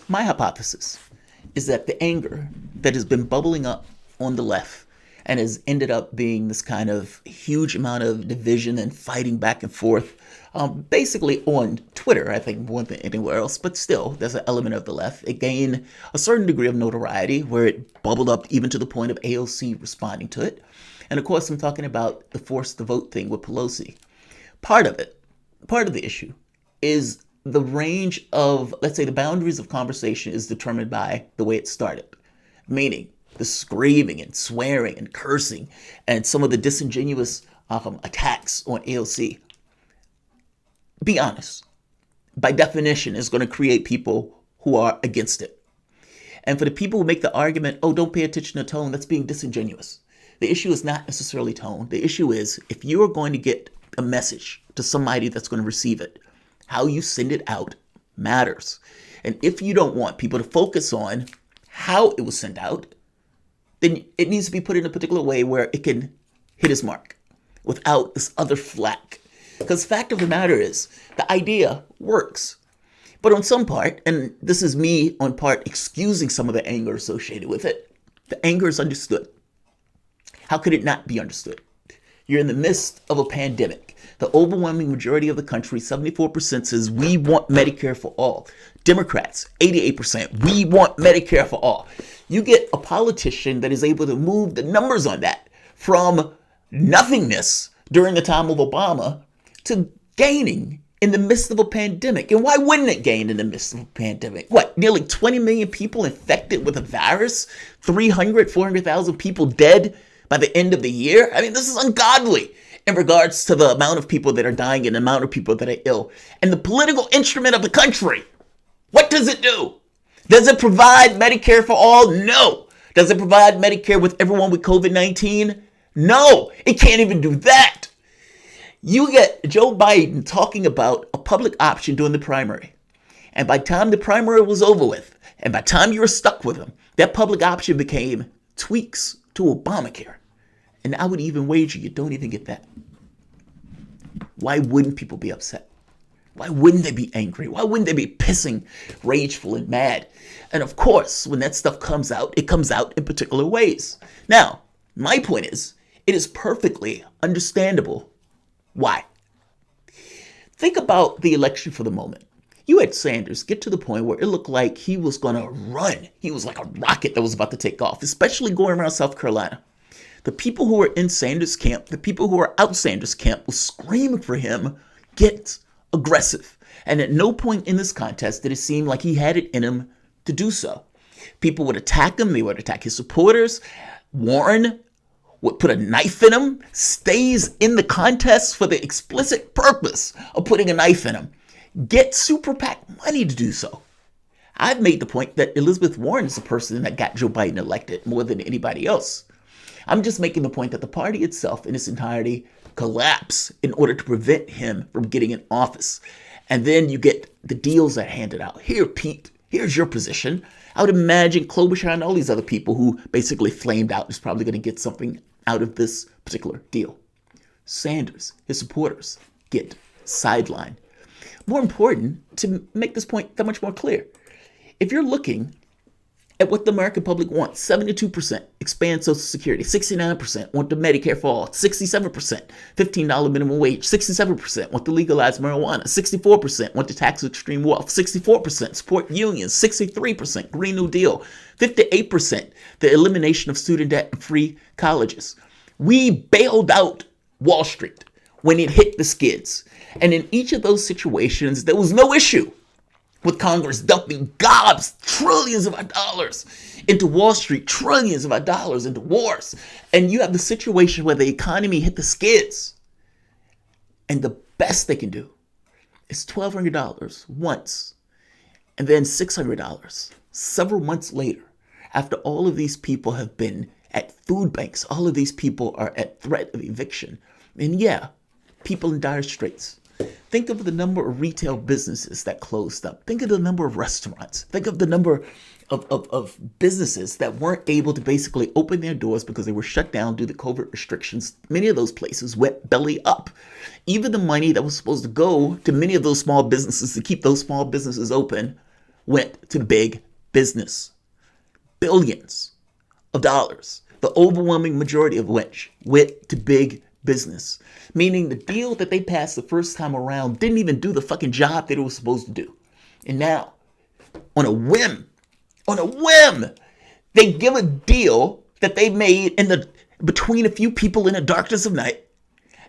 My hypothesis is that the anger that has been bubbling up on the left and has ended up being this kind of huge amount of division and fighting back and forth, basically on Twitter, I think, more than anywhere else, but still, there's an element of the left. It gained a certain degree of notoriety where it bubbled up even to the point of AOC responding to it. And of course, I'm talking about the force to vote thing with Pelosi. Part of the issue is the range of, let's say, the boundaries of conversation is determined by the way it started. Meaning, the screaming and swearing and cursing and some of the disingenuous attacks on AOC. Be honest. By definition, is going to create people who are against it. And for the people who make the argument, oh, don't pay attention to tone, that's being disingenuous. The issue is not necessarily tone. The issue is if you are going to get a message to somebody that's going to receive it, how you send it out matters. And if you don't want people to focus on how it was sent out, then it needs to be put in a particular way where it can hit its mark without this other flack. Because the fact of the matter is, the idea works. But on some part, and this is me on part excusing some of the anger associated with it, the anger is understood. How could it not be understood? You're in the midst of a pandemic. The overwhelming majority of the country, 74%, says we want Medicare for all. Democrats, 88%, we want Medicare for all. You get a politician that is able to move the numbers on that from nothingness during the time of Obama to gaining in the midst of a pandemic. And why wouldn't it gain in the midst of a pandemic? What, nearly 20 million people infected with a virus? 400,000 people dead by the end of the year? I mean, this is ungodly in regards to the amount of people that are dying and the amount of people that are ill. And the political instrument of the country, what does it do? Does it provide Medicare for all? No. Does it provide Medicare with everyone with COVID-19? No, it can't even do that. You get Joe Biden talking about a public option during the primary. And by the time the primary was over with, and by the time you were stuck with him, that public option became tweaks to Obamacare. And I would even wager you don't even get that. Why wouldn't people be upset? Why wouldn't they be angry? Why wouldn't they be pissing, rageful, and mad? And of course, when that stuff comes out, it comes out in particular ways. Now, my point is, it is perfectly understandable why. Think about the election for the moment. You had Sanders get to the point where it looked like he was going to run. He was like a rocket that was about to take off, especially going around South Carolina. The people who were in Sanders' camp, the people who were out Sanders' camp, was screaming for him, get aggressive. And at no point in this contest did it seem like he had it in him to do so. People would attack him. They would attack his supporters. Warren would put a knife in him, stays in the contest for the explicit purpose of putting a knife in him. Get super PAC money to do so. I've made the point that Elizabeth Warren is the person that got Joe Biden elected more than anybody else. I'm just making the point that the party itself in its entirety collapsed in order to prevent him from getting in office. And then you get the deals that are handed out. Here, Pete, here's your position. I would imagine Klobuchar and all these other people who basically flamed out is probably going to get something out of this particular deal. Sanders, his supporters, get sidelined. More important, to make this point that much more clear, if you're looking at what the American public wants, 72% expand Social Security, 69% want the Medicare for all, 67% $15 minimum wage, 67% want to legalize marijuana, 64% want to tax extreme wealth, 64% support unions, 63% Green New Deal, 58% the elimination of student debt and free colleges. We bailed out Wall Street when it hit the skids. And in each of those situations, there was no issue with Congress dumping gobs, trillions of our dollars into Wall Street, trillions of our dollars into wars. And you have the situation where the economy hit the skids. And the best they can do is $1,200 once, and then $600 several months later, after all of these people have been at food banks, all of these people are at threat of eviction. And yeah, people in dire straits. Think of the number of retail businesses that closed up. Think of the number of restaurants. Think of the number of businesses that weren't able to basically open their doors because they were shut down due to COVID restrictions. Many of those places went belly up. Even the money that was supposed to go to many of those small businesses to keep those small businesses open went to big business. Billions of dollars, the overwhelming majority of which went to big business. Meaning the deal that they passed the first time around didn't even do the fucking job that it was supposed to do. And now, on a whim, they give a deal that they made between a few people in the darkness of night,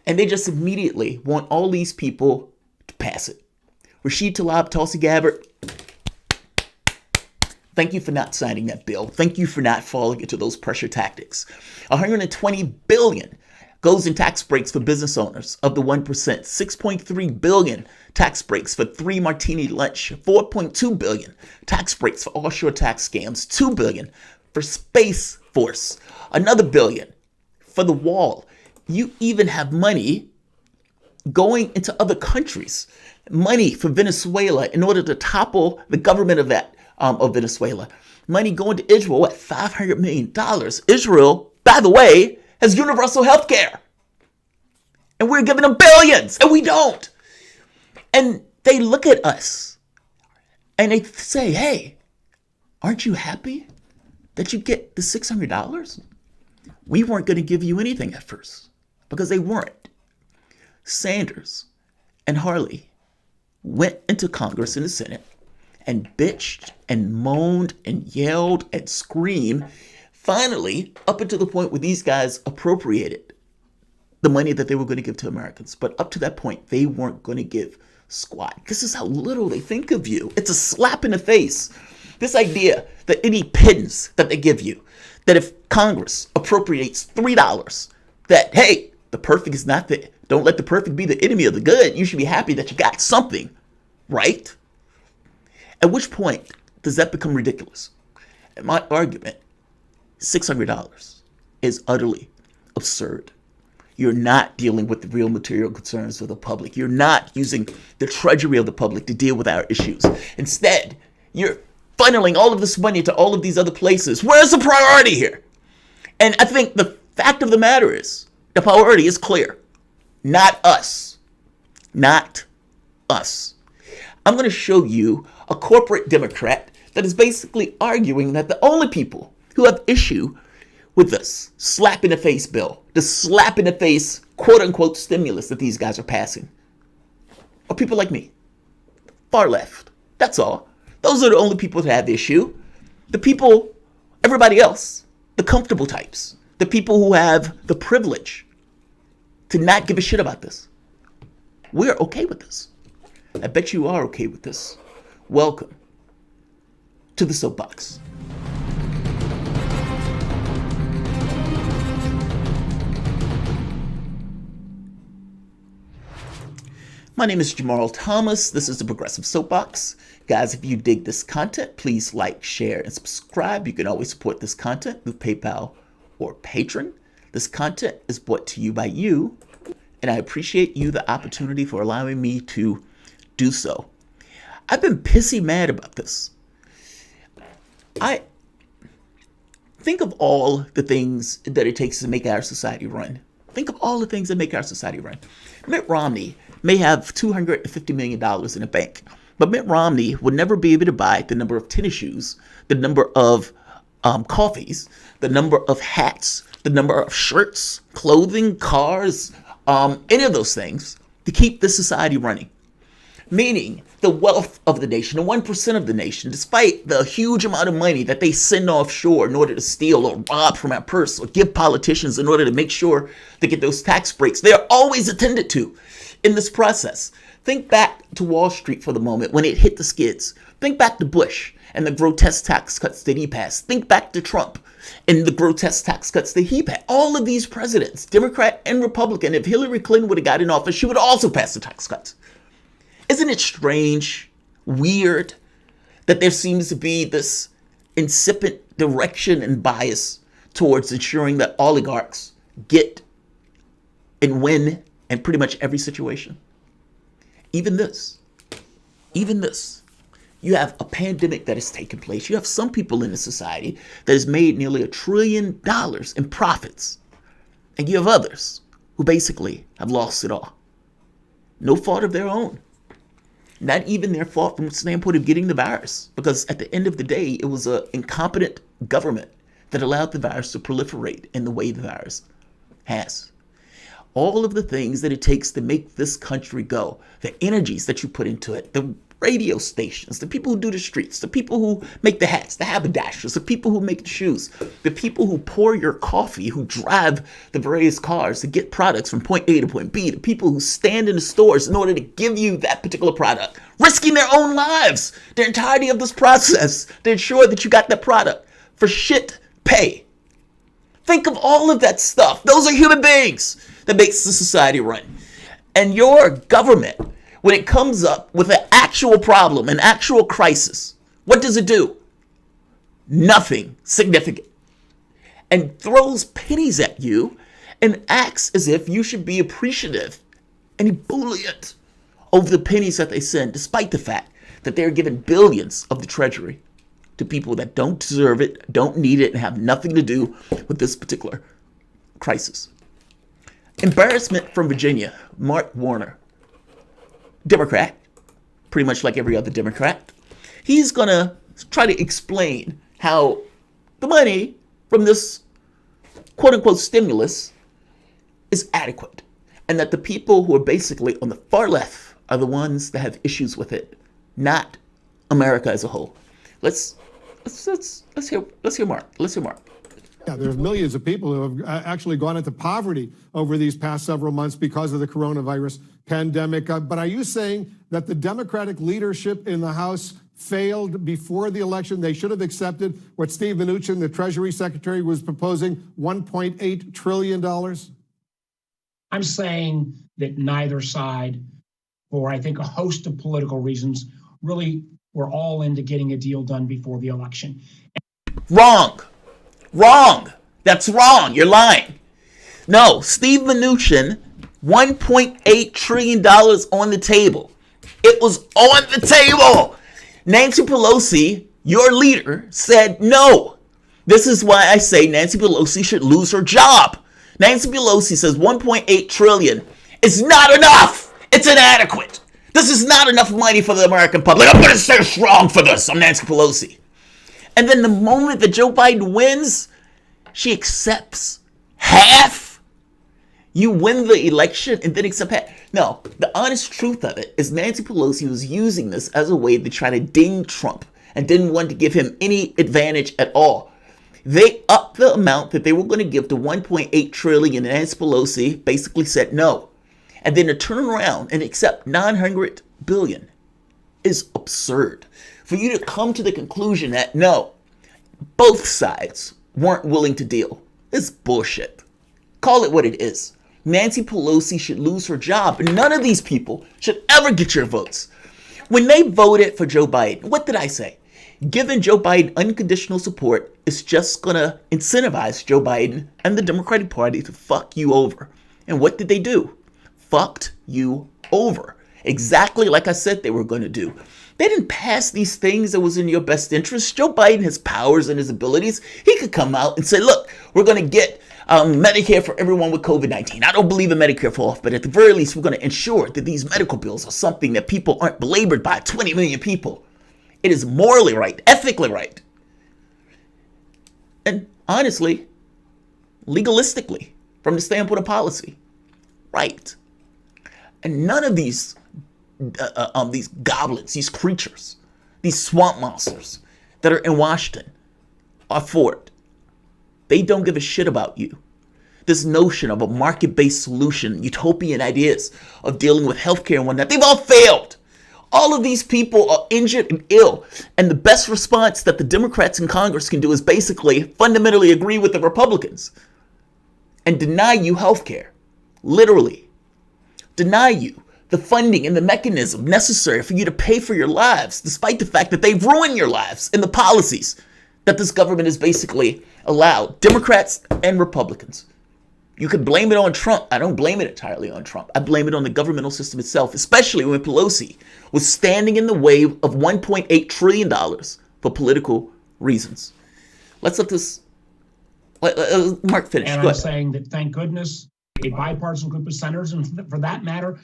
and they just immediately want all these people to pass it. Rashid Tlaib, Tulsi Gabbard, thank you for not signing that bill. Thank you for not falling into those pressure tactics. $120 billion goes in tax breaks for business owners of the 1%. $6.3 billion tax breaks for 3 martini lunch. $4.2 billion tax breaks for offshore tax scams. $2 billion for Space Force. Another $1 billion for the wall. You even have money going into other countries. Money for Venezuela in order to topple the government of Venezuela. Money going to Israel, $500 million. Israel, by the way, has universal health care. And we're giving them billions, and we don't. And they look at us, and they say, hey, aren't you happy that you get the $600? We weren't going to give you anything at first, because they weren't. Sanders and Harley went into Congress and the Senate and bitched and moaned and yelled and screamed, finally up until the point where these guys appropriated the money that they were going to give to Americans. But up to that point, they weren't going to give squat. This is how little they think of you. It's a slap in the face. This idea that any pittance that they give you, that if Congress appropriates $3, that, hey, the perfect is not the, don't let the perfect be the enemy of the good. You should be happy that you got something, right? At which point does that become ridiculous? And my argument, $600 is utterly absurd. You're not dealing with the real material concerns of the public. You're not using the treasury of the public to deal with our issues. Instead, you're funneling all of this money to all of these other places. Where's the priority here? And I think the fact of the matter is, the priority is clear. Not us. Not us. I'm going to show you a corporate Democrat that is basically arguing that the only people who have issue with this slap in the face bill, the slap in the face quote unquote stimulus that these guys are passing, are people like me, far left. That's all. Those are the only people that have issue. The people, everybody else, the comfortable types, the people who have the privilege to not give a shit about this. We're okay with this. I bet you are okay with this. Welcome to the Soapbox. My name is Jamarl Thomas. This is the Progressive Soapbox. Guys, if you dig this content, please like, share, and subscribe. You can always support this content through PayPal or Patreon. This content is brought to you by you, and I appreciate you the opportunity for allowing me to do so. I've been pissy mad about this. I think of all the things that it takes to make our society run. Think of all the things that make our society run. Mitt Romney may have $250 million in the bank, but Mitt Romney would never be able to buy the number of tennis shoes, the number of coffees, the number of hats, the number of shirts, clothing, cars, any of those things to keep this society running. Meaning the wealth of the nation, the 1% of the nation, despite the huge amount of money that they send offshore in order to steal or rob from our purse or give politicians in order to make sure to get those tax breaks, they are always attended to in this process. Think back to Wall Street for the moment when it hit the skids. Think back to Bush and the grotesque tax cuts that he passed. Think back to Trump and the grotesque tax cuts that he passed. All of these presidents, Democrat and Republican, if Hillary Clinton would have got in office, she would also pass the tax cuts. Isn't it strange, weird, that there seems to be this incipient direction and bias towards ensuring that oligarchs get and win in pretty much every situation? Even this. You have a pandemic that has taken place. You have some people in the society that has made nearly $1 trillion in profits. And you have others who basically have lost it all. No fault of their own. Not even their fault from the standpoint of getting the virus, because at the end of the day, it was an incompetent government that allowed the virus to proliferate in the way the virus has. All of the things that it takes to make this country go, the energies that you put into it, the radio stations, the people who do the streets, the people who make the hats, the haberdashers, the people who make the shoes, the people who pour your coffee, who drive the various cars to get products from point A to point B, the people who stand in the stores in order to give you that particular product, risking their own lives, the entirety of this process to ensure that you got that product for shit pay. Think of all of that stuff. Those are human beings that makes the society run. And your government, when it comes up with an actual problem, an actual crisis, what does it do? Nothing significant. And throws pennies at you and acts as if you should be appreciative and ebullient over the pennies that they send, despite the fact that they're giving billions of the treasury to people that don't deserve it, don't need it, and have nothing to do with this particular crisis. Embarrassment from Virginia, Mark Warner, Democrat, pretty much like every other Democrat. He's going to try to explain how the money from this quote-unquote stimulus is adequate, and that the people who are basically on the far left are the ones that have issues with it, not America as a whole. Let's hear Mark. Let's hear Mark. Yeah, there's millions of people who have actually gone into poverty over these past several months because of the coronavirus pandemic. But are you saying that the Democratic leadership in the House failed before the election? They should have accepted what Steve Mnuchin, the Treasury Secretary, was proposing, $1.8 trillion? I'm saying that neither side, for I think a host of political reasons, really were all into getting a deal done before the election. Wrong. That's wrong. You're lying. No, Steve Mnuchin, $1.8 trillion on the table. It was on the table. Nancy Pelosi, your leader, said no. This is why I say Nancy Pelosi should lose her job. Nancy Pelosi says 1.8 trillion is not enough. It's inadequate. This is not enough money for the American public. I'm going to stay strong for this. I'm Nancy Pelosi. And then the moment that Joe Biden wins, she accepts half. You win the election and then accept half. No, the honest truth of it is Nancy Pelosi was using this as a way to try to ding Trump and didn't want to give him any advantage at all. They upped the amount that they were going to give to 1.8 trillion, and Nancy Pelosi basically said no. And then to turn around and accept 900 billion is absurd. For you to come to the conclusion that no, both sides weren't willing to deal is bullshit. Call it what it is. Nancy Pelosi should lose her job, and none of these people should ever get your votes. When they voted for Joe Biden, what did I say? Giving Joe Biden unconditional support is just going to incentivize Joe Biden and the Democratic Party to fuck you over. And what did they do? Fucked you over. Exactly like I said they were going to do. They didn't pass these things that was in your best interest. Joe Biden has powers and his abilities. He could come out and say, look, we're going to get Medicare for everyone with COVID-19. I don't believe in Medicare for all, but at the very least, we're going to ensure that these medical bills are something that people aren't belabored by 20 million people. It is morally right, ethically right, and honestly, legalistically, from the standpoint of policy, right. And none of these goblins, these creatures, these swamp monsters that are in Washington are for it. They don't give a shit about you. This notion of a market-based solution, utopian ideas of dealing with healthcare and whatnot, they've all failed. All of these people are injured and ill. And the best response that the Democrats in Congress can do is basically fundamentally agree with the Republicans and deny you healthcare. Literally. Deny you the funding and the mechanism necessary for you to pay for your lives, despite the fact that they've ruined your lives in the policies that this government has basically allowed, Democrats and Republicans. You could blame it on Trump. I don't blame it entirely on Trump. I blame it on the governmental system itself, especially when Pelosi was standing in the way of $1.8 trillion for political reasons. Let's let this, Mark finish. And I'm saying that thank goodness a bipartisan group of senators, and for that matter,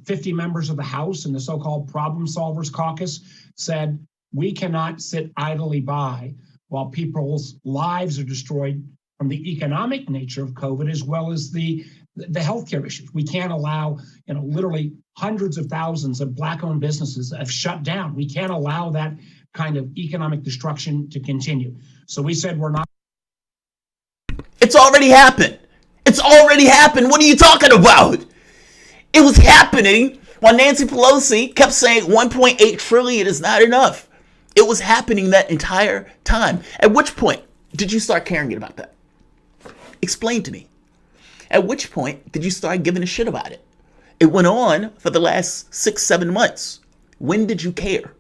50 members of the House and the so-called Problem Solvers Caucus said, we cannot sit idly by while people's lives are destroyed from the economic nature of COVID, as well as the healthcare issues. We can't allow, literally hundreds of thousands of Black-owned businesses have shut down. We can't allow that kind of economic destruction to continue. So we said we're not. It's already happened. It's already happened. What are you talking about? It was happening while Nancy Pelosi kept saying 1.8 trillion is not enough. It was happening that entire time. At which point did you start caring about that? Explain to me. At which point did you start giving a shit about it? It went on for the last 6-7 months. When did you care?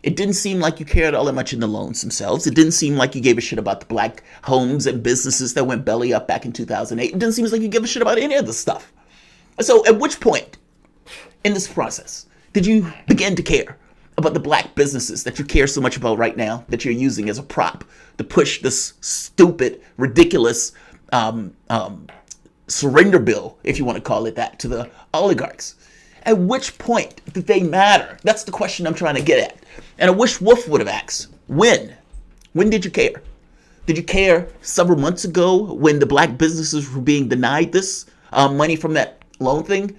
It didn't seem like you cared all that much in the loans themselves. It didn't seem like you gave a shit about the Black homes and businesses that went belly up back in 2008. It didn't seem like you gave a shit about any of this stuff. So at which point in this process did you begin to care about the Black businesses that you care so much about right now, that you're using as a prop to push this stupid, ridiculous surrender bill, if you want to call it that, to the oligarchs? At which point did they matter? That's the question I'm trying to get at. And I wish Wolf would have asked, when? When did you care? Did you care several months ago when the Black businesses were being denied this money from that loan thing?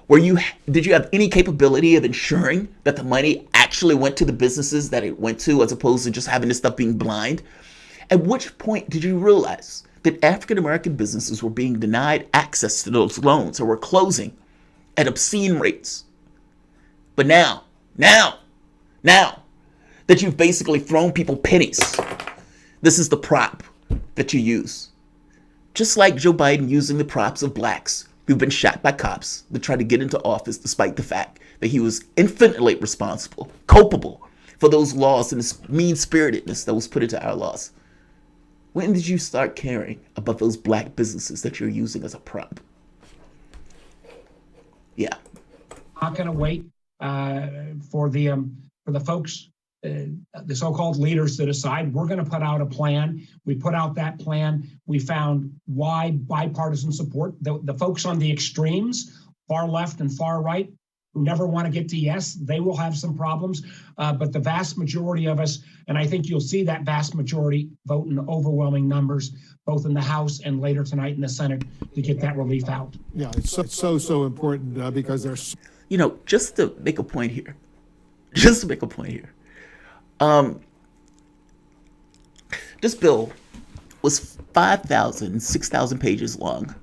Did you have any capability of ensuring that the money actually went to the businesses that it went to, as opposed to just having this stuff being blind? At which point did you realize that African American businesses were being denied access to those loans or were closing at obscene rates? But now that you've basically thrown people pennies, this is the prop that you use. Just like Joe Biden using the props of Blacks who've been shot by cops to try to get into office, despite the fact that he was infinitely responsible, culpable for those laws and this mean-spiritedness that was put into our laws. When did you start caring about those Black businesses that you're using as a prop? Yeah. Not going to wait for the folks, the so-called leaders to decide. We're going to put out a plan. We put out that plan. We found wide bipartisan support. The folks on the extremes, far left and far right, who never want to get to yes, they will have some problems. But the vast majority of us, and I think you'll see that vast majority vote in overwhelming numbers, both in the House and later tonight in the Senate, to get that relief out. Yeah, it's so important because there's... Just to make a point here. This bill was 5,000, 6,000 pages long,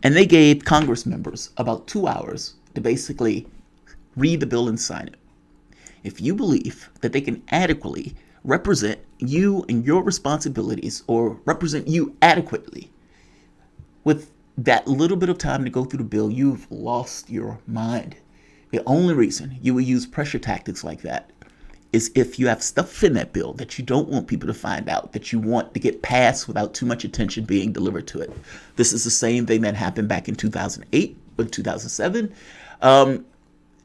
and they gave Congress members about 2 hours to basically read the bill and sign it. If you believe that they can adequately represent you and your responsibilities, or represent you adequately with that little bit of time to go through the bill, you've lost your mind. The only reason you would use pressure tactics like that is if you have stuff in that bill that you don't want people to find out, that you want to get passed without too much attention being delivered to it. This is the same thing that happened back in 2008 or 2007.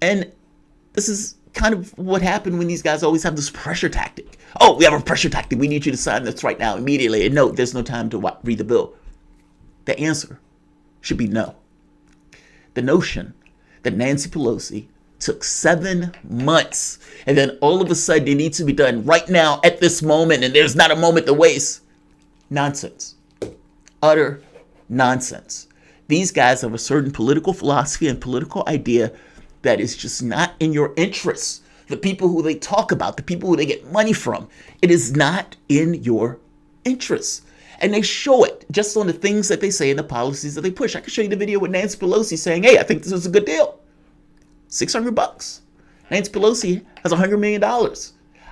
And this is kind of what happened when these guys always have this pressure tactic. Oh, we have a pressure tactic. We need you to sign this right now, immediately. And no, there's no time to read the bill. The answer should be no. The notion that Nancy Pelosi took 7 months and then all of a sudden it needs to be done right now at this moment and there's not a moment to waste. Nonsense. Utter nonsense. These guys have a certain political philosophy and political idea that is just not in your interests. The people who they talk about, the people who they get money from, it is not in your interests. And they show it just on the things that they say and the policies that they push. I can show you the video with Nancy Pelosi saying, hey, I think this is a good deal. $600. Nancy Pelosi has $100 million.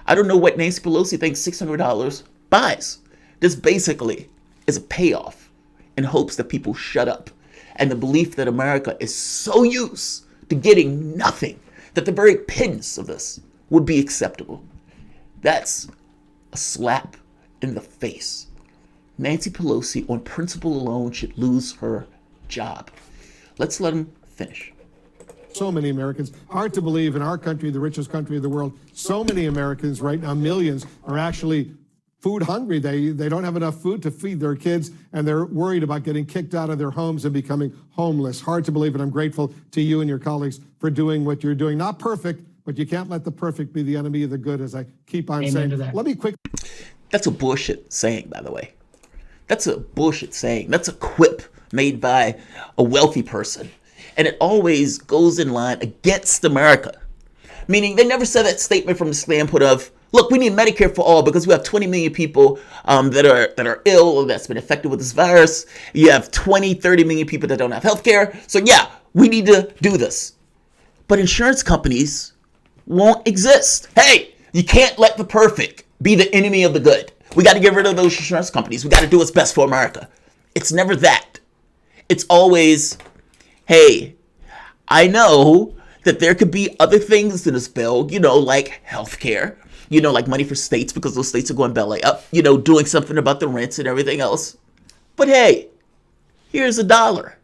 I don't know what Nancy Pelosi thinks $600 buys. This basically is a payoff in hopes that people shut up. And the belief that America is so used to getting nothing that the very pittance of this would be acceptable. That's a slap in the face. Nancy Pelosi, on principle alone, should lose her job. Let's let him finish. So many Americans, hard to believe in our country, the richest country of the world, so many Americans right now, millions, are actually food hungry. They don't have enough food to feed their kids, and they're worried about getting kicked out of their homes and becoming homeless. Hard to believe, and I'm grateful to you and your colleagues for doing what you're doing. Not perfect, but you can't let the perfect be the enemy of the good, as I keep on saying. Let me quick. That's a bullshit saying, by the way. That's a bullshit saying. That's a quip made by a wealthy person. And it always goes in line against America. Meaning they never said that statement from the standpoint of, look, we need Medicare for all because we have 20 million people that are ill or that's been affected with this virus. You have 20, 30 million people that don't have health care. So yeah, we need to do this. But insurance companies won't exist. Hey, you can't let the perfect be the enemy of the good. We got to get rid of those insurance companies. We got to do what's best for America. It's never that. It's always, hey, I know that there could be other things in this bill, like healthcare, like money for states because those states are going belly up, doing something about the rents and everything else. But hey, here's $1.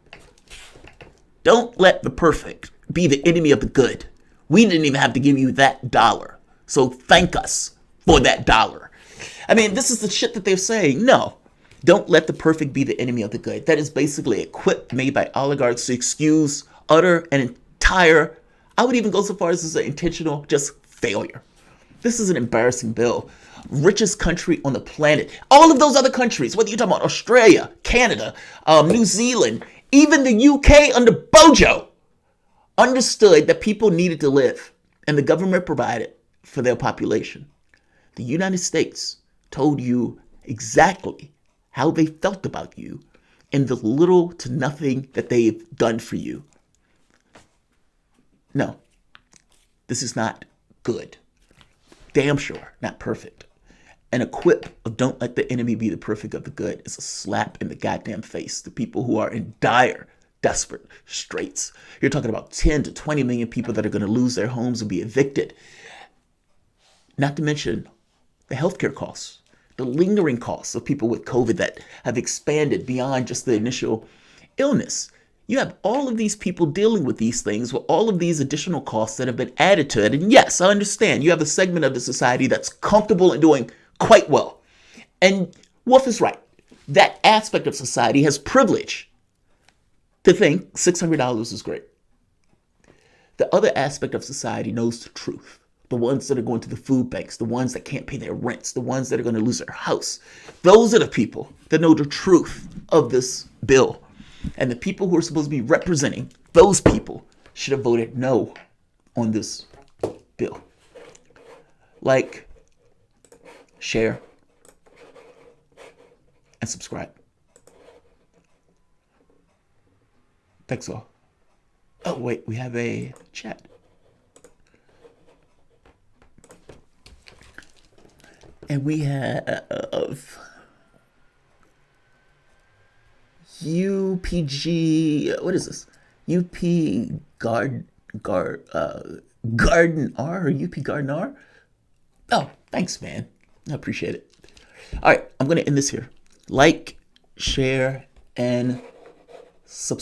Don't let the perfect be the enemy of the good. We didn't even have to give you that $1. So thank us for that $1. I mean, this is the shit that they're saying. No, don't let the perfect be the enemy of the good. That is basically a quip made by oligarchs to excuse utter and entire, I would even go so far as to say intentional, just failure. This is an embarrassing bill. Richest country on the planet. All of those other countries, whether you're talking about Australia, Canada, New Zealand, even the UK under Bojo, understood that people needed to live, and the government provided for their population. The United States told you exactly how they felt about you and the little to nothing that they've done for you. No, this is not good. Damn sure not perfect. And a quip of don't let the enemy be the perfect of the good is a slap in the goddamn face to people who are in dire, desperate straits. You're talking about 10 to 20 million people that are going to lose their homes and be evicted. Not to mention the healthcare costs, the lingering costs of people with COVID that have expanded beyond just the initial illness. You have all of these people dealing with these things with all of these additional costs that have been added to it. And yes, I understand you have a segment of the society that's comfortable and doing quite well. And Wolf is right. That aspect of society has privilege to think $600 is great. The other aspect of society knows the truth. The ones that are going to the food banks, the ones that can't pay their rents, the ones that are going to lose their house. Those are the people that know the truth of this bill. And the people who are supposed to be representing those people should have voted no on this bill. Like, share, and subscribe. Thanks all. Oh, wait, we have a chat. And we have UPG, what is this? UP Garden R or UP Garden R? Oh, thanks, man. I appreciate it. All right, I'm going to end this here. Like, share, and subscribe.